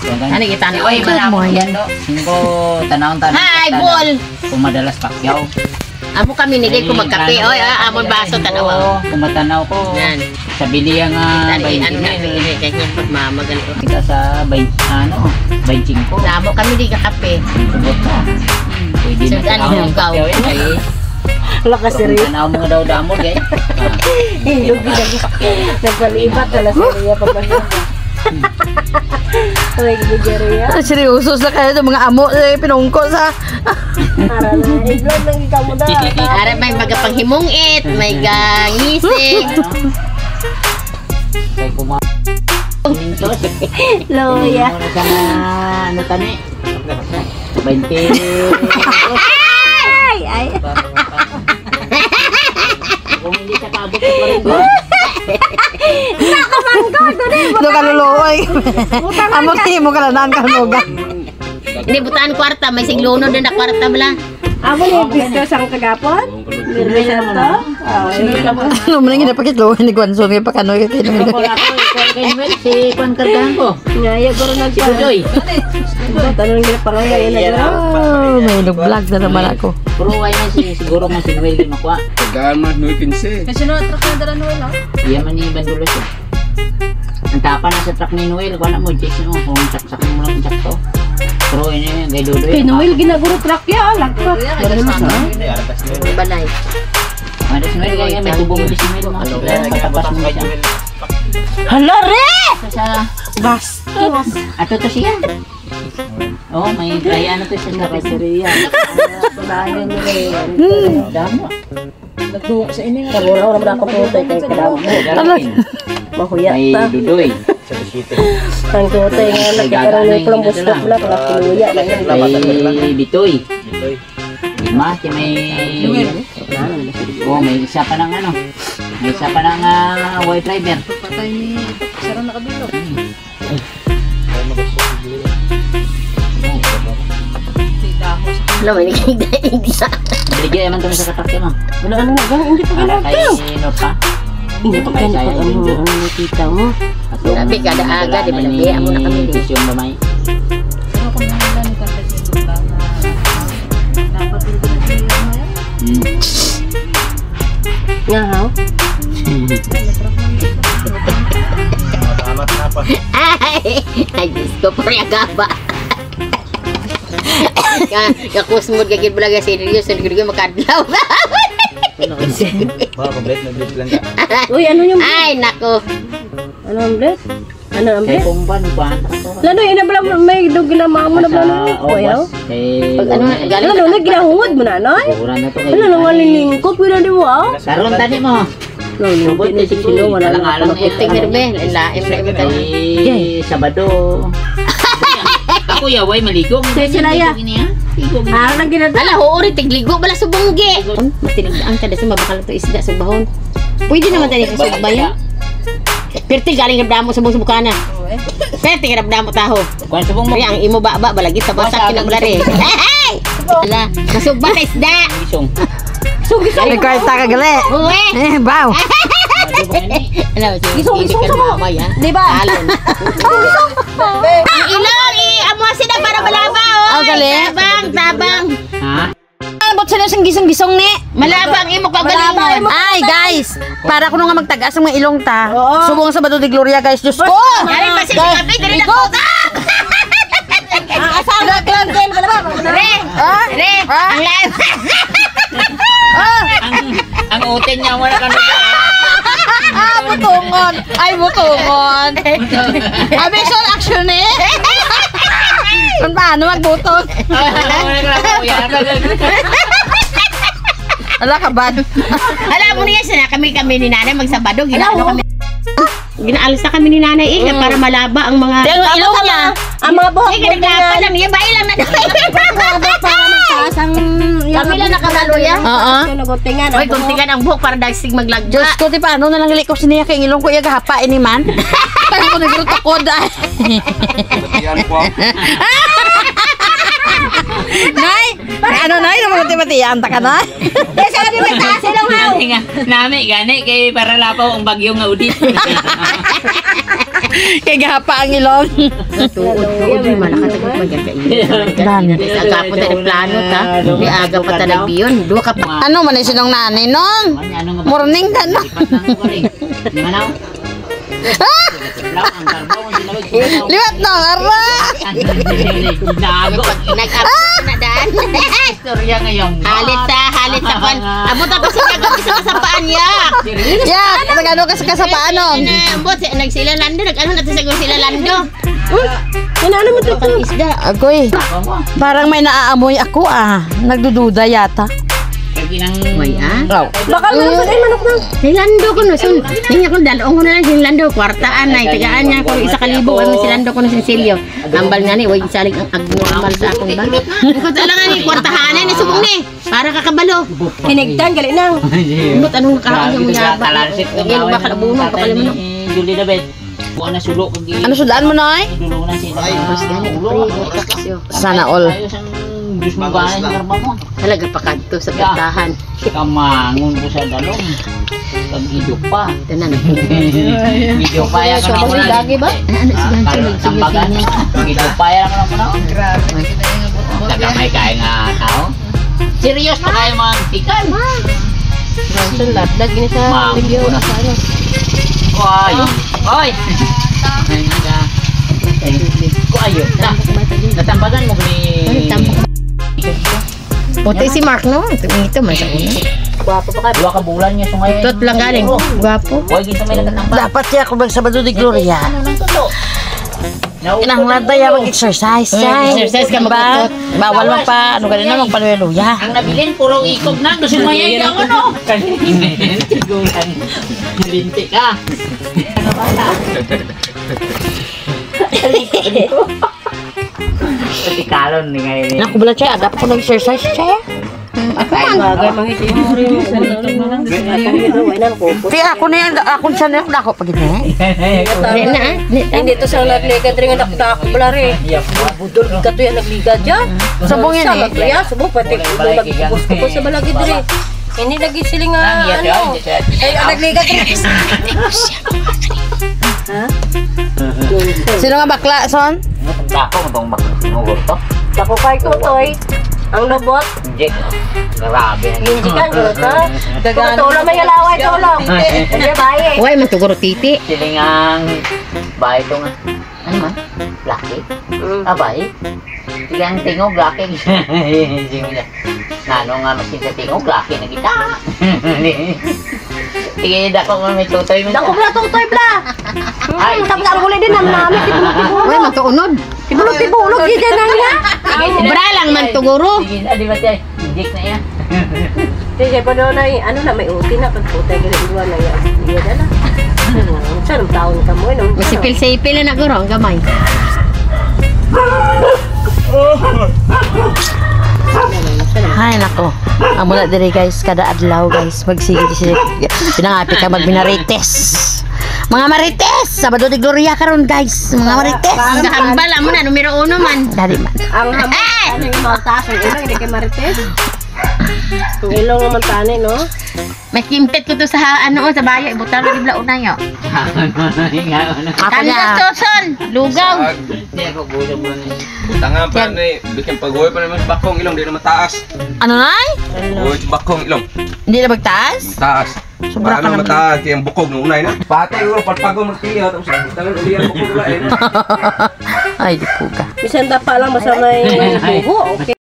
Ano kita na? Oy, manamo yan do. Singko tanawon-tanaw. Hi, Bol. Kung madalas pakyaw. Amo kami ni ko magkape. Oy, amon baso tanaw. Kung matanaw ko. Yan. Sa biliya nga Ano na ini kanya pagmamagal ko. Kita sa 25. Amo kami di kakape. Subot ka. Pwede So, na ano yung gaw? Lakas siri. Tanaw mga daw damol kay. Yung nagpalibat na siriya pagbanyan. Oy, gigeriya. Seryoso sa kaya mga amo pinungko sa Ara na iglog lang ikaw mo da. Ara may magapanghimungit, may gangisig. Kay kuma. Mintos. Loya. Ano tani? 20. Ay. Kung hindi ka paabot ko rin ba? do kaluluoy. Amo ti mo kalanan kaluga. Hindi butaan kwarta, may siglono din na kwarta bala. Amo ni Victor sang kagapon. Mirme sa to. Ano man nga napakit lo ni Gwanson kay pakanoy kay Ako kay Noel si Juan Cardahan ko. Ngaya goro Si nagpa. Budoy. Tanong nila parang yan na. Oh, may nag-vlog na naman ako. Pero ay na siguro man si Noel din makuha. Tagaan mas Noy Pinse. Kasi no truck na dala Noel ha. Iya man ni Bandulos eh. Ang tapa na sa truck ni Noel, wala mo Jason mo kung saksak mo lang sakto. Pero ini kay Dudoy. Kay Noel ginaguro truck ya, lagpat. Balay. Ano si Noel kaya may tubong din si Noel mo. Patapas mo siya. Hala re! Sa Bas. ato to siya. Oh, may kaya ano to siya sa Siriya. Padayon ni Ren. damo. Nagduwa sa ini. Kabura ko na ako putoy kay kadamo. Mahuyat May ta. Dudoy. Ang putoy nga nagkaroon ng plumbos na pula kaya kinuya na yan. May Bitoy. Lima, si may... Oh, may isa pa ng ano. May isa pa ng white driver. Patay ni Sarang nakabilo. Alam mo, hindi sa... Biligyan naman kami sa katakya mo. Ano na gang hindi pa Para ginagaw. kay Norpa. Hindi pa ganito ang nakita mo. Sabi, kada aga, di ba nabiya mo na kami din. Yung mamay. Nga ha? Ay, Diyos ko, pariyagaba. Kakusmod kagin balaga serius, siguro makadlaw. Komplet na blitz lang ka. Uy, ano yung Ay, nako. ano ang blade? Ano ang Kay blade? Pongban, kuhan. Lalo yun na pala may dugi na mga mo na pala. Kuya? Kay... Pag ano, galing Ano na ginahungod mo na, noy? Kuran na to kay... Ano na nga lilingkod? Pwede di ba? Karon tani mo. No, lingkod na si Sino. Wala na Alang-alang ako. Iting mirbe, laim na imo tayo. Kay Sabado. Ako yaway maligo. Kay Silaya. Ah, nang ginadala. Ala, huuri, tigligo, bala subungge. Matinigdaan ka dasi mabakal to isda sa bahon. Pwede naman tayo sa subbayan. Perti galing rabdamo sa buong bukana. Perti rabdamo taho. Kuan subong mo. Kaya ang imo baba balagi tabasak kinamlari. Hey! Ala, kasubba ka isda. Isong. Nagkarta ka gali. Uwe. Baw. Ano, isong ka mama ya. Di ba? Alon. Ang ilong amo sila para malaba oh. Oh, gali. Tabang. Ha? Abot sa isang gisong-gisong ni. Malabang imo kagalingon. Ay guys, para kuno nga magtagas ang mga ilong ta. Subong sa Bado de Gloria guys, Diyos ko. Galing pa si kape dili na ko. Asawa lang din. Wala ba? Re. Re. Ang live. Ang uten niya wala ka Butungon. Ay, butungon. Visual action eh. Kung paano magbutong. Ala ka bad. Alam mo niya sana kami ni nanay magsabado ginaano kami. Ginaalis na kami ni nanay para malaba ang mga Ilong niya. Ang mga buhok mo Naglapan lang niya, bahay lang na Pasang Kami lang nakabalo yan. Oo. Nagutingan. Oy, kuntingan ang buhok para dagsig maglagda. Diyos ko, di paano na lang likos niya kay ilong ko iya gahapa ini man. Tayo ko nagruto ko dahil. Yan po. Nay! Ano nay? Namamati-matiyan ta ka na? Desa ka di may tasi lang ha. Nami gani kay para lapaw ang bagyo nga udit. Kay gahapa ang ilong. Tuod di man nakatagot magkakain. Sa agapon tayo plano ta. Di aga pa tayo nagbiyon. Duha ka pa. Ano man ay sinong nani nong? Morning ka no. Di manaw. Liwat nong ara. Nago. Nag-abot na daan. Istorya ngayon. Halit sa pan. Abot ako sa kagabi sa kasapaan ya. Ya, nagano ka sa kasapaan nong? Abot nagsila lando. Nag-ano natin sa sila lando. Ano mo to? Isda. Agoy. Parang may naaamoy ako Nagdududa yata. Way Bakal mo sa manok na. Silando ko no. Niya ko dalong ko na lang silando. Kwartaan na. Tagaan niya ko 1,000 ang silando ko na sinsilyo. Ambal nga ni. Way salig ang agnormal sa akong ba. Ko talaga ni kwartahanan ni subong ni. Para kakabalo. Hinigtan, gali nang. Umot anong nakaraang yung mga Talansit ko yan bakal abunong kapalimanok. Julie David. Kuha na sulo kag Ano sudaan mo noy? Dulong na sila. Mas gani ulo. Sana all. Diyos mo ba ang karma mo? Talaga pa kadto sa pagtahan. Kamangon ko sa dalong. Kag idyo pa. Tanan. Idyo pa ya ka na mo na. ba? Ano siya Tambagan. Idyo pa ya ka na mo na. Grabe. Nagamay kaya nga tao. Serious pa kayo mga tikal. Sulat, lagi ni sa video na sa ano. Oy. Oy. Ko ayo. Natambagan mo ni. Puti si Mark no? Ito man sa una. Gwapo pa ka. Dua ka bulan niya so ngayon. Tot lang galing. Gwapo. Hoy, ginto may natatambag. Dapat siya kung magsabado di Gloria. Ano nang tulo? Inanglan tayo mag-exercise. Exercise ka Ba? magputot. Bawal magpa, ano ganun na, magpaluya. Ang nabilin, puro ikob na. Gusto mo yan yung ano? Siguran. Linti ka. Ano ba na? Pati kalon ni ngayon. Naku bala siya, agap ko nag-exercise siya. Bagay mangiti mo rin. Kaya ako na yan, ako siya na yung dako pag gini. Hindi to sa nagligad rin ang nakakabala rin. Budol ka to yan nagligad dyan. Sabong yan Sa magliya, subong pati nagbubos ko po sa balagid rin. Hindi lagi sila nga ano. Ay, nagligad rin. Sino nga bakla, son? Dako mo itong makunugor to. Tako kay Tutoy. Ang lobot. Injek. Grabe. Hindi ka dito. Tulo may alaway tulo. Hindi baye. Uy, matuguro titi. Silingang bahay ito nga. Ano man? Laki? Abay? Silang tingog, laki. Nano nga masin sa tingog, laki na kita. Sige, dako mo may tutoy mo. Dako bla Tutoy bla. Ay, tapos ang huli din ang namin. Uy, magkaunod. Tibulog di dyan lang nga. Bra lang man tuguro. Sige, di ba tayo? Injek na yan. Sige pa doon ay, ano na, may uti na. Pag Tutoy ginagawa na yan. Iya na. Saan ang taon ka mo? Masipil-sipil na naguro, ang gamay. Ay, nako. Amo na diri guys, kada adlaw guys. Magsige siya. Pinangapi ka magbinarites. Mga marites! Sabado de Gloria karon guys. Mga marites. Ang kahambal, amo na, numero 1 man. Dali man. Ang hambal, ano yung mga taas, ang ilong, hindi kay Marites. Ang ilong naman tani, no? May kimpet ko to sa ano sa bayo, ibutar na dibla unay yo. Ako Kanto niya. toson, lugaw. Hindi ako bulog mo na. Tangan pa na eh. Bikin pag-uwi pa naman sa bakong ilong. Di na mataas. Ano nay? Uwi sa bakong ilong. Hindi na magtaas? Mataas. Sobra ka Paano naman. mataas? Kaya ang bukog nung unay na. Patay ulo. Pagpagong magtiyaw. Tapos tangan ulihan bukog ulit. Ay, di po ka. Bisan pa lang basta may buho, okay.